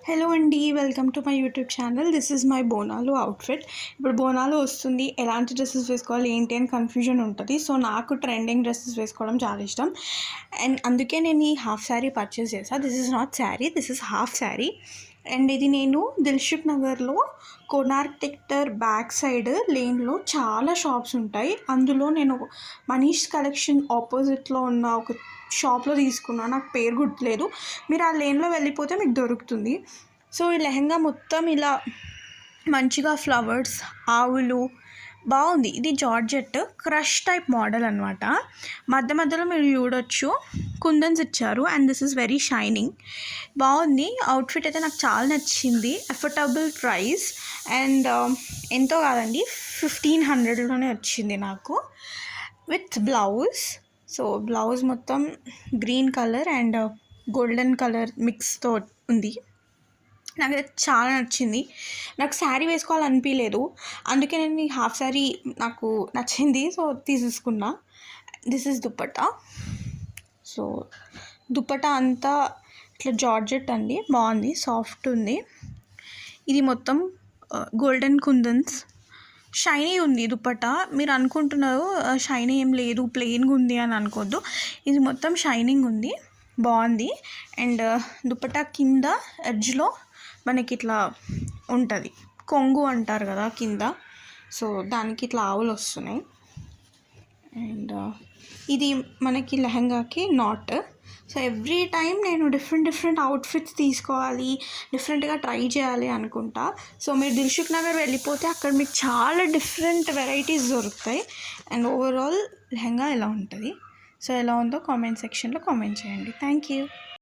Hello అండి, welcome to my YouTube channel. This is my Bonalu outfit. ఇప్పుడు బోనాలు వస్తుంది, ఎలాంటి డ్రెస్సెస్ వేసుకోవాలి ఏంటి అని కన్ఫ్యూజన్ ఉంటుంది. సో నాకు ట్రెండింగ్ డ్రెస్సెస్ వేసుకోవడం చాలా ఇష్టం అండ్ అందుకే నేను ఈ హాఫ్ శారీ పర్చేస్ చేశాను. This is not sari, this is half sari. And ఇది నేను దిల్షుక్ నగర్లో కోనార్క్ టెక్టర్ బ్యాక్ సైడ్ లేన్లో చాలా షాప్స్ ఉంటాయి. అందులో నేను మనీష్ కలెక్షన్ ఆపోజిట్లో ఉన్న ఒక షాప్లో తీసుకున్నాను. నాకు పేరు గుర్తులేదు, మీరు ఆ లేన్లో వెళ్ళిపోతే మీకు దొరుకుతుంది. సో ఈ లెహంగా మొత్తం ఇలా మంచిగా ఫ్లవర్స్, ఆవులు బాగుంది. ఇది జార్జెట్ క్రష్ టైప్ మోడల్ అనమాట. మధ్య మధ్యలో మీరు చూడొచ్చు కుందన్స్ ఇచ్చారు and this is very shining. బాగుంది అవుట్ఫిట్ అయితే, నాకు చాలా నచ్చింది. అఫోర్డబుల్ ప్రైస్ అండ్ ఎంతో కాదండి, 1500లోనే వచ్చింది నాకు విత్ బ్లౌజ్. సో బ్లౌజ్ మొత్తం green colour and golden colour మిక్స్తో ఉంది. నాకైతే చాలా నచ్చింది. నాకు శారీ వేసుకోవాలనిపించలేదు, అందుకే నేను ఈ హాఫ్ శారీ నాకు నచ్చింది, సో తీసేసుకున్నా. This is dupatta. So dupatta అంతా ఇట్లా జార్జెట్ అండి, బాగుంది, సాఫ్ట్ ఉంది. ఇది మొత్తం గోల్డెన్ కుందన్స్, షైనీ ఉంది దుపట్టా. మీరు అనుకుంటున్నారు షైనీ ఏం లేదు ప్లెయిన్గా ఉంది అని అనుకోవద్దు, ఇది మొత్తం షైనింగ్ ఉంది, బాగుంది. అండ్ దుపట్టా కింద ఎడ్జ్లో మనకి ఇట్లా ఉంటుంది, కొంగు అంటారు కదా కింద, సో దానికి ఇట్లా ఆవులు వస్తున్నాయి. అండ్ ఇది మనకి లెహంగాకి నాట్. సో ఎవ్రీ టైం నేను డిఫరెంట్ అవుట్ఫిట్స్ తీసుకోవాలి, డిఫరెంట్గా ట్రై చేయాలి అనుకుంటా. సో మీరు దిల్షుక్ నగర్ వెళ్ళిపోతే అక్కడ మీకు చాలా డిఫరెంట్ వెరైటీస్ దొరుకుతాయి. అండ్ ఓవరాల్ లెహంగా ఎలా ఉంటుంది, సో ఎలా ఉందో కామెంట్ సెక్షన్లో కామెంట్ చేయండి. Thank you.